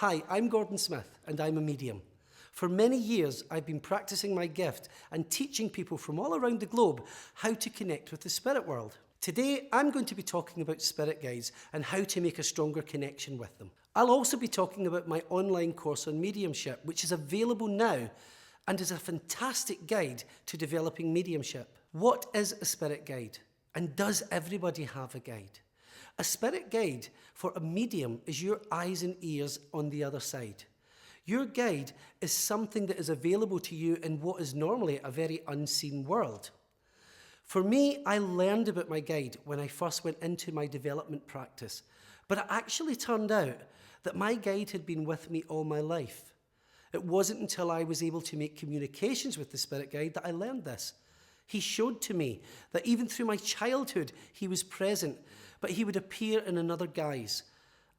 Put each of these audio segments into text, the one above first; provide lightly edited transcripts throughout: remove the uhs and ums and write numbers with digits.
Hi, I'm Gordon Smith and I'm a medium. For many years, I've been practicing my gift and teaching people from all around the globe how to connect with the spirit world. Today, I'm going to be talking about spirit guides and how to make a stronger connection with them. I'll also be talking about my online course on mediumship, which is available now and is a fantastic guide to developing mediumship. What is a spirit guide? And does everybody have a guide? A spirit guide for a medium is your eyes and ears on the other side. Your guide is something that is available to you in what is normally a very unseen world. For me, I learned about my guide when I first went into my development practice, but it actually turned out that my guide had been with me all my life. It wasn't until I was able to make communications with the spirit guide that I learned this. He showed to me that even through my childhood, he was present, but he would appear in another guise.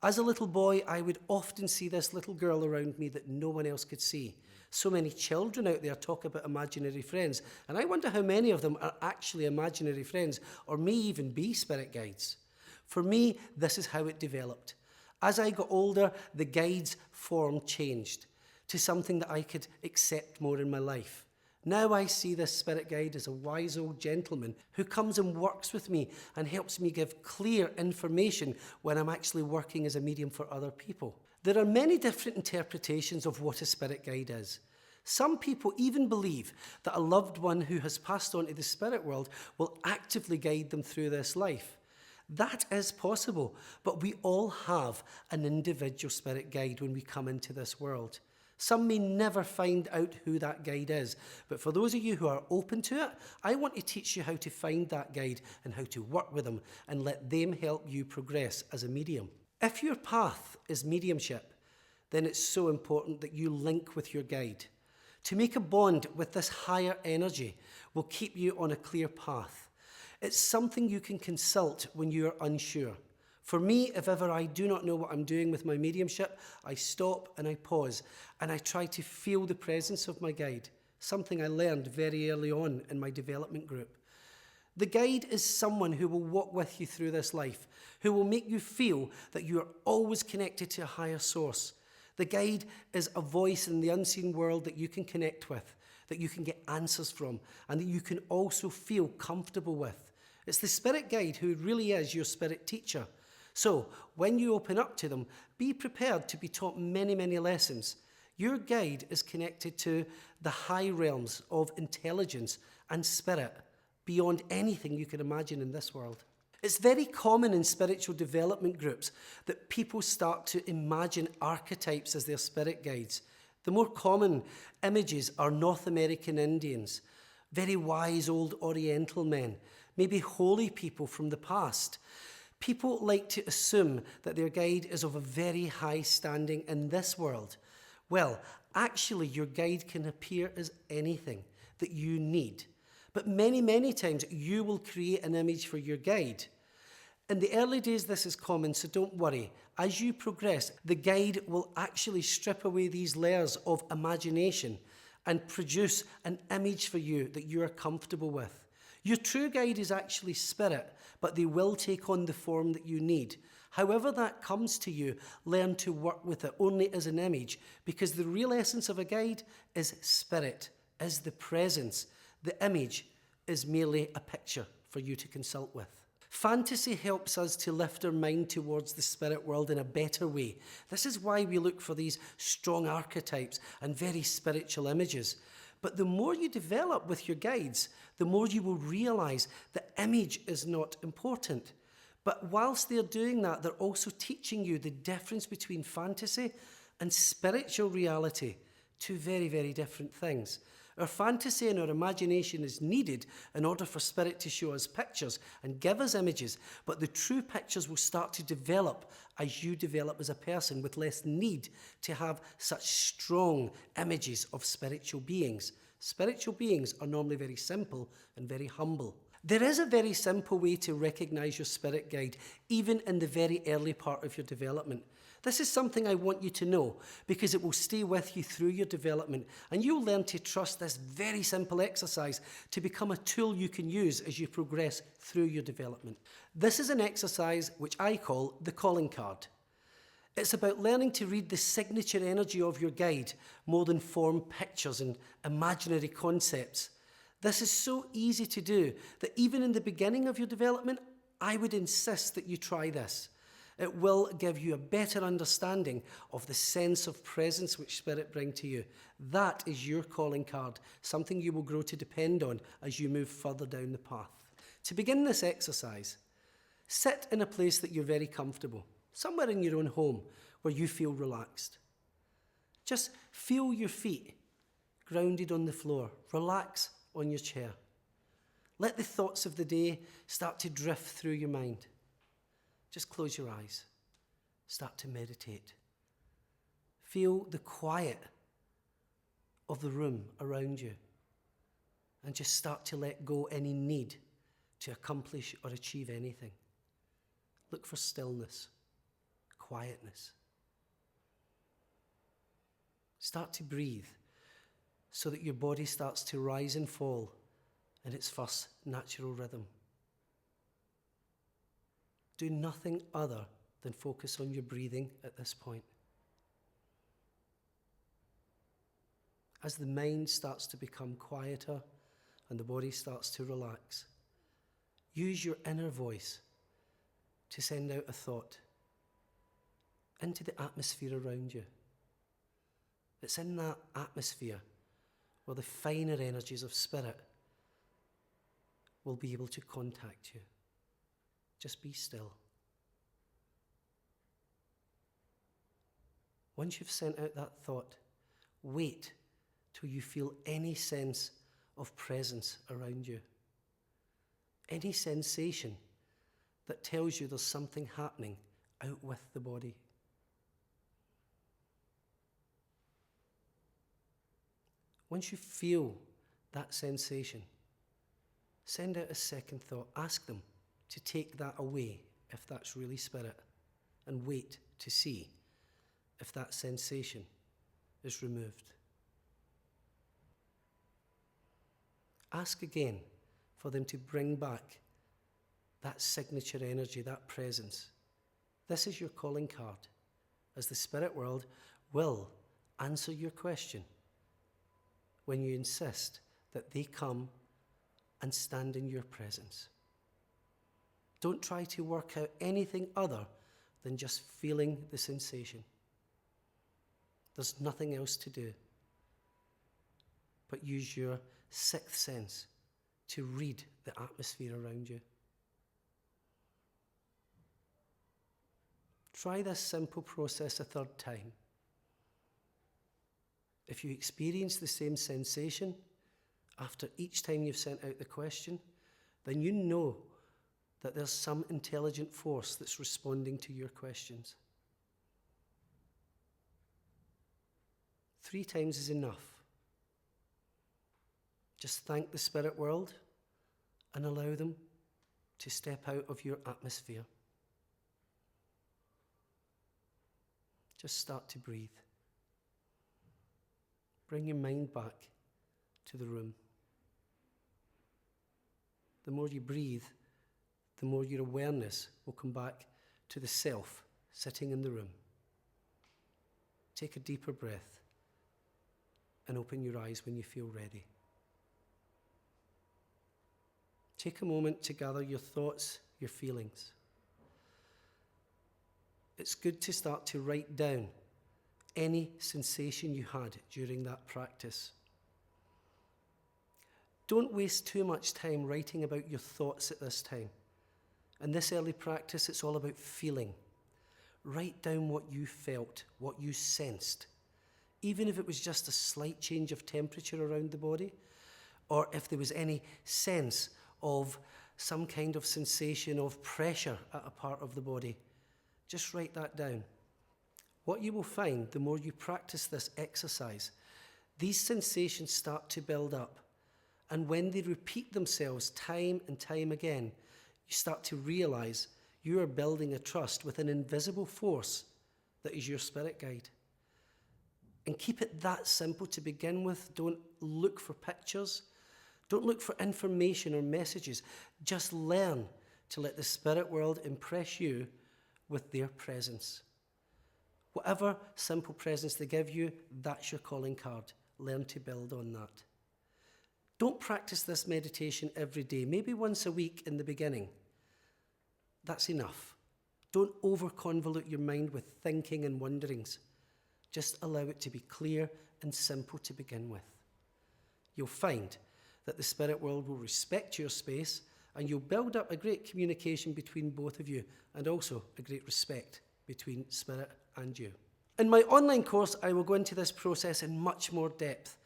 As a little boy, I would often see this little girl around me that no one else could see. So many children out there talk about imaginary friends, and I wonder how many of them are actually imaginary friends, or may even be spirit guides. For me, this is how it developed. As I got older, the guide's form changed to something that I could accept more in my life. Now I see this spirit guide as a wise old gentleman who comes and works with me and helps me give clear information when I'm actually working as a medium for other people. There are many different interpretations of what a spirit guide is. Some people even believe that a loved one who has passed on to the spirit world will actively guide them through this life. That is possible, but we all have an individual spirit guide when we come into this world. Some may never find out who that guide is, but for those of you who are open to it, I want to teach you how to find that guide and how to work with them and let them help you progress as a medium. If your path is mediumship, then it's so important that you link with your guide. To make a bond with this higher energy will keep you on a clear path. It's something you can consult when you are unsure. For me, if ever I do not know what I'm doing with my mediumship, I stop and I pause and I try to feel the presence of my guide, something I learned very early on in my development group. The guide is someone who will walk with you through this life, who will make you feel that you are always connected to a higher source. The guide is a voice in the unseen world that you can connect with, that you can get answers from, and that you can also feel comfortable with. It's the spirit guide who really is your spirit teacher. So, when you open up to them, be prepared to be taught many, many lessons. Your guide is connected to the high realms of intelligence and spirit beyond anything you can imagine in this world. It's very common in spiritual development groups that people start to imagine archetypes as their spirit guides. The more common images are North American Indians, very wise old Oriental men, maybe holy people from the past. People like to assume that their guide is of a very high standing in this world. Well, actually, your guide can appear as anything that you need. But many, many times, you will create an image for your guide. In the early days, this is common, so don't worry. As you progress, the guide will actually strip away these layers of imagination and produce an image for you that you are comfortable with. Your true guide is actually spirit, but they will take on the form that you need. However that comes to you, learn to work with it only as an image, because the real essence of a guide is spirit, is the presence. The image is merely a picture for you to consult with. Fantasy helps us to lift our mind towards the spirit world in a better way. This is why we look for these strong archetypes and very spiritual images. But the more you develop with your guides, the more you will realize that image is not important. But whilst they're doing that, they're also teaching you the difference between fantasy and spiritual reality, two very, very different things. Our fantasy and our imagination is needed in order for spirit to show us pictures and give us images, but the true pictures will start to develop as you develop as a person with less need to have such strong images of spiritual beings. Spiritual beings are normally very simple and very humble. There is a very simple way to recognize your spirit guide, even in the very early part of your development. This is something I want you to know because it will stay with you through your development, and you'll learn to trust this very simple exercise to become a tool you can use as you progress through your development. This is an exercise which I call the calling card. It's about learning to read the signature energy of your guide more than form pictures and imaginary concepts. This is so easy to do that even in the beginning of your development, I would insist that you try this. It will give you a better understanding of the sense of presence which Spirit bring to you. That is your calling card, something you will grow to depend on as you move further down the path. To begin this exercise, sit in a place that you're very comfortable, somewhere in your own home where you feel relaxed. Just feel your feet grounded on the floor. Relax on your chair. Let the thoughts of the day start to drift through your mind. Just close your eyes. Start to meditate. Feel the quiet of the room around you. And just start to let go any need to accomplish or achieve anything. Look for stillness, quietness. Start to breathe so that your body starts to rise and fall in its first natural rhythm. Do nothing other than focus on your breathing at this point. As the mind starts to become quieter and the body starts to relax, use your inner voice to send out a thought into the atmosphere around you. It's in that atmosphere where the finer energies of Spirit will be able to contact you. Just be still. Once you've sent out that thought, wait till you feel any sense of presence around you. Any sensation that tells you there's something happening out with the body. Once you feel that sensation, send out a second thought. Ask them to take that away if that's really Spirit, and wait to see if that sensation is removed. Ask again for them to bring back that signature energy, that presence. This is your calling card, as the Spirit world will answer your question when you insist that they come and stand in your presence. Don't try to work out anything other than just feeling the sensation. There's nothing else to do but use your sixth sense to read the atmosphere around you. Try this simple process a third time. If you experience the same sensation after each time you've sent out the question, then you know that there's some intelligent force that's responding to your questions. 3 times is enough. Just thank the Spirit world and allow them to step out of your atmosphere. Just start to breathe. Bring your mind back to the room. The more you breathe, the more your awareness will come back to the self sitting in the room. Take a deeper breath and open your eyes when you feel ready. Take a moment to gather your thoughts, your feelings. It's good to start to write down any sensation you had during that practice. Don't waste too much time writing about your thoughts at this time. In this early practice, it's all about feeling. Write down what you felt, what you sensed. Even if it was just a slight change of temperature around the body, or if there was any sense of some kind of sensation of pressure at a part of the body, just write that down. What you will find, the more you practice this exercise, these sensations start to build up. And when they repeat themselves time and time again, you start to realize you are building a trust with an invisible force that is your spirit guide. And keep it that simple to begin with. Don't look for pictures. Don't look for information or messages. Just learn to let the spirit world impress you with their presence. Whatever simple presence they give you, that's your calling card. Learn to build on that. Don't practice this meditation every day, maybe once a week in the beginning. That's enough. Don't over-convolute your mind with thinking and wonderings. Just allow it to be clear and simple to begin with. You'll find that the spirit world will respect your space, and you'll build up a great communication between both of you, and also a great respect between spirit and you. In my online course, I will go into this process in much more depth.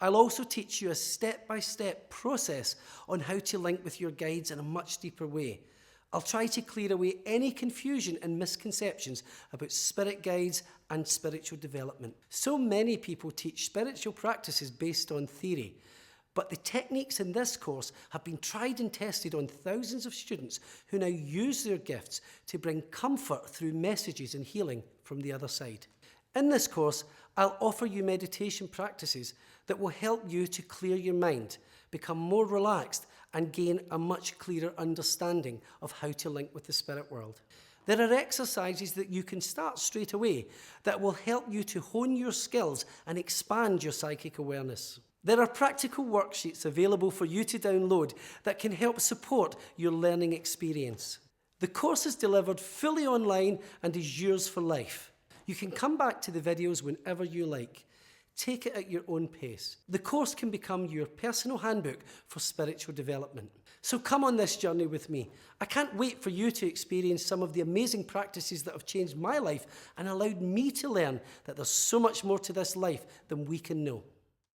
I'll also teach you a step-by-step process on how to link with your guides in a much deeper way. I'll try to clear away any confusion and misconceptions about spirit guides and spiritual development. So many people teach spiritual practices based on theory, but the techniques in this course have been tried and tested on thousands of students who now use their gifts to bring comfort through messages and healing from the other side. In this course, I'll offer you meditation practices that will help you to clear your mind, become more relaxed, and gain a much clearer understanding of how to link with the spirit world. There are exercises that you can start straight away that will help you to hone your skills and expand your psychic awareness. There are practical worksheets available for you to download that can help support your learning experience. The course is delivered fully online and is yours for life. You can come back to the videos whenever you like. Take it at your own pace. The course can become your personal handbook for spiritual development. So come on this journey with me. I can't wait for you to experience some of the amazing practices that have changed my life and allowed me to learn that there's so much more to this life than we can know.